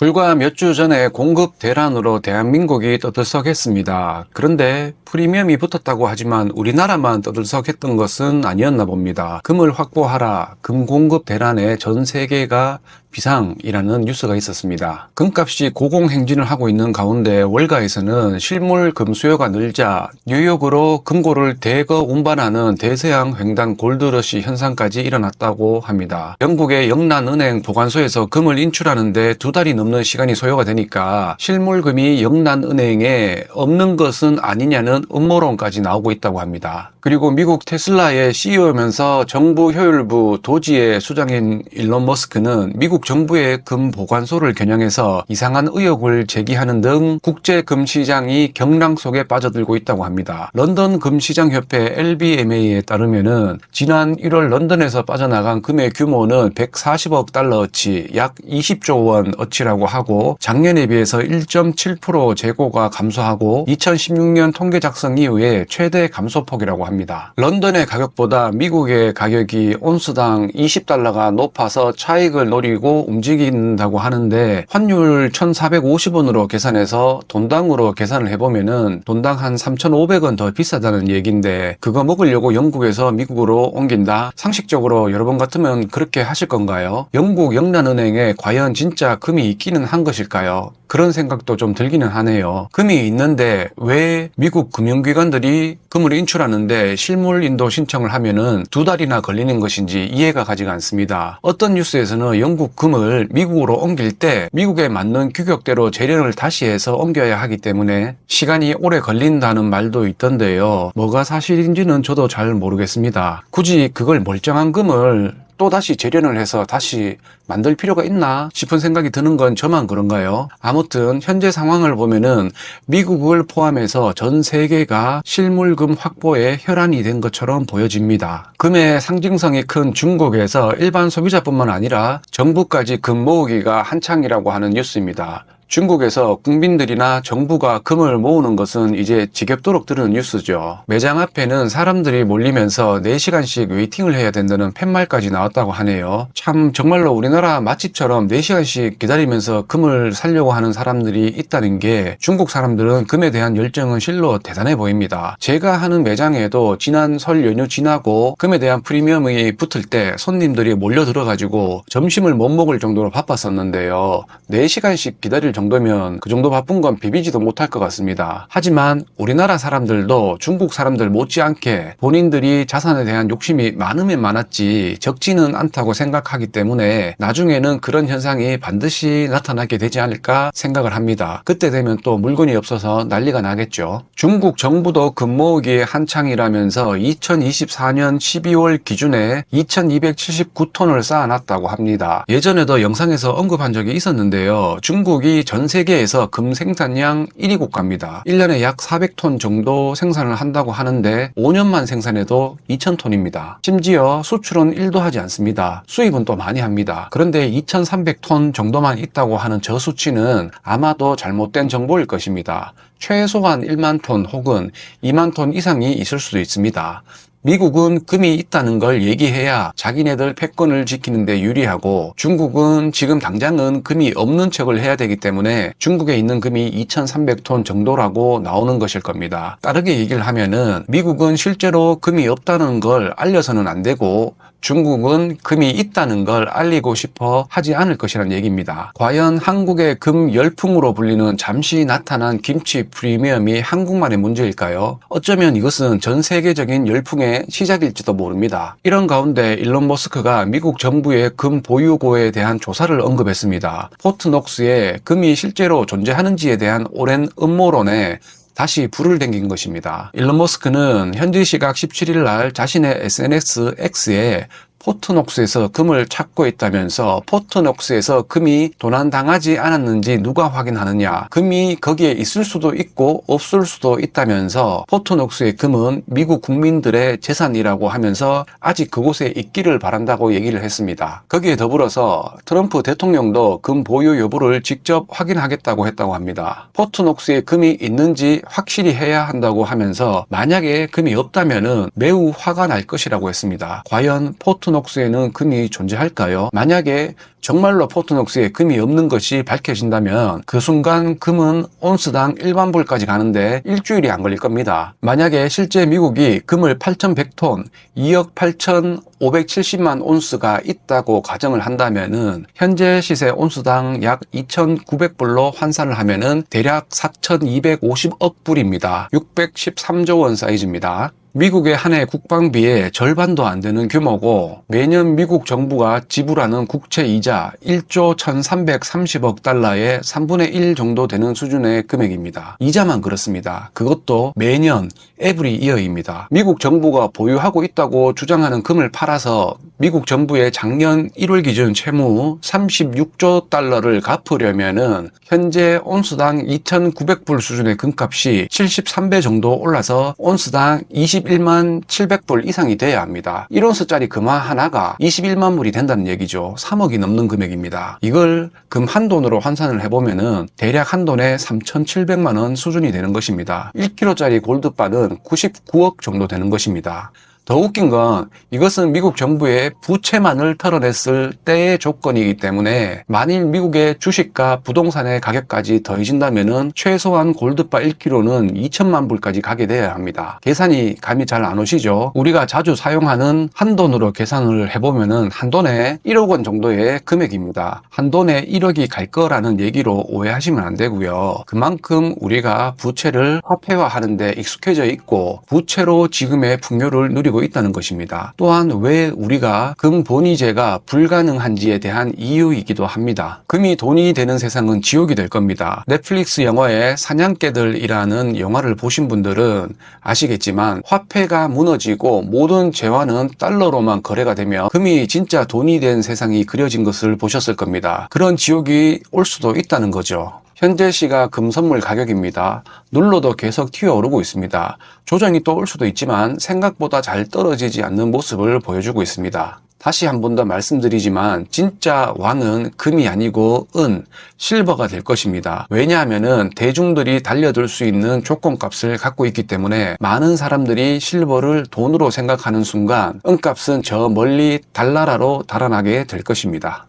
불과 몇 주 전에 공급 대란으로 대한민국이 떠들썩했습니다. 그런데 프리미엄이 붙었다고 하지만 우리나라만 떠들썩했던 것은 아니었나 봅니다. 금을 확보하라, 금 공급 대란에 전 세계가 비상이라는 뉴스가 있었습니다. 금값이 고공행진을 하고 있는 가운데 월가에서는 실물 금 수요가 늘자 뉴욕으로 금고를 대거 운반하는 대서양 횡단 골드러시 현상까지 일어났다고 합니다. 영국의 영란은행 보관소에서 금을 인출하는데 2달이 넘는 시간이 소요가 되니까 실물금이 영란은행에 없는 것은 아니냐는 음모론까지 나오고 있다고 합니다. 그리고 미국 테슬라의 CEO면서 정부 효율부 도지의 수장인 일론 머스크는 미국 정부의 금 보관소를 겨냥해서 이상한 의혹을 제기하는 등 국제 금 시장이 경랑 속에 빠져들고 있다고 합니다. 런던 금시장협회 LBMA에 따르면은 지난 1월 런던에서 빠져나간 금의 규모는 140억 달러어치, 약 20조 원어치라고 하고 작년에 비해서 1.7% 재고가 감소하고 2016년 통계 작성 이후에 최대 감소폭이라고 합니다. 런던의 가격보다 미국의 가격이 온스당 20달러가 높아서 차익을 노리고 움직인다고 하는데 환율 1,450원으로 계산해서 돈당으로 계산을 해보면은 돈당 한 3,500원 더 비싸다는 얘기인데 그거 먹으려고 영국에서 미국으로 옮긴다? 상식적으로 여러분 같으면 그렇게 하실 건가요? 영국 영란은행에 과연 진짜 금이 있기는 한 것일까요? 그런 생각도 좀 들기는 하네요. 금이 있는데 왜 미국 금융기관들이 금을 인출하는데 실물 인도 신청을 하면은 2달이나 걸리는 것인지 이해가 가지가 않습니다. 어떤 뉴스에서는 영국 금을 미국으로 옮길 때 미국에 맞는 규격대로 재련을 다시 해서 옮겨야 하기 때문에 시간이 오래 걸린다는 말도 있던데요. 뭐가 사실인지는 저도 잘 모르겠습니다. 굳이 그걸 멀쩡한 금을 또다시 재련을 해서 다시 만들 필요가 있나 싶은 생각이 드는 건 저만 그런가요? 아무튼 현재 상황을 보면은 미국을 포함해서 전 세계가 실물금 확보에 혈안이 된 것처럼 보여집니다. 금의 상징성이 큰 중국에서 일반 소비자뿐만 아니라 정부까지 금 모으기가 한창이라고 하는 뉴스입니다. 중국에서 국민들이나 정부가 금을 모으는 것은 이제 지겹도록 들은 뉴스죠. 매장 앞에는 사람들이 몰리면서 4시간씩 웨이팅을 해야 된다는 팻말까지 나왔다고 하네요. 참 정말로 우리나라 맛집처럼 4시간씩 기다리면서 금을 사려고 하는 사람들이 있다는 게 중국 사람들은 금에 대한 열정은 실로 대단해 보입니다. 제가 하는 매장에도 지난 설 연휴 지나고 금에 대한 프리미엄이 붙을 때 손님들이 몰려 들어가지고 점심을 못 먹을 정도로 바빴었는데요. 4시간씩 기다릴 정도면 그 정도 바쁜 건 비비지도 못할 것 같습니다. 하지만 우리나라 사람들도 중국 사람들 못지않게 본인들이 자산에 대한 욕심이 많으면 많았지 적지는 않다고 생각하기 때문에 나중에는 그런 현상이 반드시 나타나게 되지 않을까 생각을 합니다. 그때 되면 또 물건이 없어서 난리가 나겠죠. 중국 정부도 금 모으기에 한창이라면서 2024년 12월 기준에 2279톤을 쌓아놨다고 합니다. 예전에도 영상에서 언급한 적이 있었는데요. 중국이 전 세계에서 금 생산량 1위 국가입니다. 1년에 약 400톤 정도 생산을 한다고 하는데 5년만 생산해도 2000톤입니다. 심지어 수출은 1도 하지 않습니다. 수입은 또 많이 합니다. 그런데 2300톤 정도만 있다고 하는 저 수치는 아마도 잘못된 정보일 것입니다. 최소한 1만 톤 혹은 2만 톤 이상이 있을 수도 있습니다. 미국은 금이 있다는 걸 얘기해야 자기네들 패권을 지키는 데 유리하고 중국은 지금 당장은 금이 없는 척을 해야 되기 때문에 중국에 있는 금이 2300톤 정도라고 나오는 것일 겁니다. 다르게 얘기를 하면은 미국은 실제로 금이 없다는 걸 알려서는 안 되고 중국은 금이 있다는 걸 알리고 싶어 하지 않을 것이라는 얘기입니다. 과연 한국의 금 열풍으로 불리는 잠시 나타난 김치 프리미엄이 한국만의 문제일까요? 어쩌면 이것은 전 세계적인 열풍의 시작일지도 모릅니다. 이런 가운데 일론 머스크가 미국 정부의 금 보유고에 대한 조사를 언급했습니다. 포트녹스에 금이 실제로 존재하는지에 대한 오랜 음모론에 다시 불을 댕긴 것입니다. 일론 머스크는 현지 시각 17일 날 자신의 SNS X에 포트녹스에서 금을 찾고 있다면서 포트녹스에서 금이 도난당하지 않았는지 누가 확인하느냐, 금이 거기에 있을 수도 있고 없을 수도 있다면서 포트녹스의 금은 미국 국민들의 재산이라고 하면서 아직 그곳에 있기를 바란다고 얘기를 했습니다. 거기에 더불어서 트럼프 대통령도 금 보유 여부를 직접 확인하겠다고 했다고 합니다. 포트녹스에 금이 있는지 확실히 해야 한다고 하면서 만약에 금이 없다면은 매우 화가 날 것이라고 했습니다. 과연 포트 포트녹스에는 금이 존재할까요? 만약에 정말로 포트녹스에 금이 없는 것이 밝혀진다면 그 순간 금은 온스당 1만 불까지 가는데 일주일이 안 걸릴 겁니다. 만약에 실제 미국이 금을 8,100톤, 2억 8,570만 온스가 있다고 가정을 한다면은 현재 시세 온스당 약 2,900불로 환산을 하면은 대략 4,250억 불입니다. 613조 원 사이즈입니다. 미국의 한 해 국방비의 절반도 안 되는 규모고 매년 미국 정부가 지불하는 국채 이자 1조 1,330억 달러의 3분의 1 정도 되는 수준의 금액입니다. 이자만 그렇습니다. 그것도 매년 에브리 이어입니다. 미국 정부가 보유하고 있다고 주장하는 금을 팔아서 미국 정부의 작년 1월 기준 채무 36조 달러를 갚으려면은 현재 온스당 2,900불 수준의 금값이 73배 정도 올라서 온스당 21만 700불 이상이 돼야 합니다. 1온스짜리 금 하나가 21만 불이 된다는 얘기죠. 3억이 넘는 금액입니다. 이걸 금 한 돈으로 환산을 해보면은 대략 한 돈에 3,700만 원 수준이 되는 것입니다. 1kg짜리 골드바는 99억 정도 되는 것입니다. 더 웃긴 건 이것은 미국 정부의 부채만을 털어냈을 때의 조건이기 때문에 만일 미국의 주식과 부동산의 가격까지 더해진다면은 최소한 골드바 1kg는 2천만 불까지 가게 돼야 합니다. 계산이 감이 잘 안 오시죠? 우리가 자주 사용하는 한돈으로 계산을 해보면은 한돈에 1억 원 정도의 금액입니다. 한돈에 1억이 갈 거라는 얘기로 오해하시면 안 되고요. 그만큼 우리가 부채를 화폐화하는 데 익숙해져 있고 부채로 지금의 풍요를 누리고 있다는 것입니다. 또한 왜 우리가 금 본위제가 불가능한지에 대한 이유이기도 합니다. 금이 돈이 되는 세상은 지옥이 될 겁니다. 넷플릭스 영화의 사냥개들이라는 영화를 보신 분들은 아시겠지만 화폐가 무너지고 모든 재화는 달러로만 거래가 되며 금이 진짜 돈이 된 세상이 그려진 것을 보셨을 겁니다. 그런 지옥이 올 수도 있다는 거죠. 현재 시가 금 선물 가격입니다. 눌러도 계속 튀어오르고 있습니다. 조정이 또 올 수도 있지만 생각보다 잘 떨어지지 않는 모습을 보여주고 있습니다. 다시 한 번 더 말씀드리지만 진짜 왕은 금이 아니고 은, 실버가 될 것입니다. 왜냐하면은 대중들이 달려들 수 있는 조건값을 갖고 있기 때문에 많은 사람들이 실버를 돈으로 생각하는 순간 은값은 저 멀리 달나라로 달아나게 될 것입니다.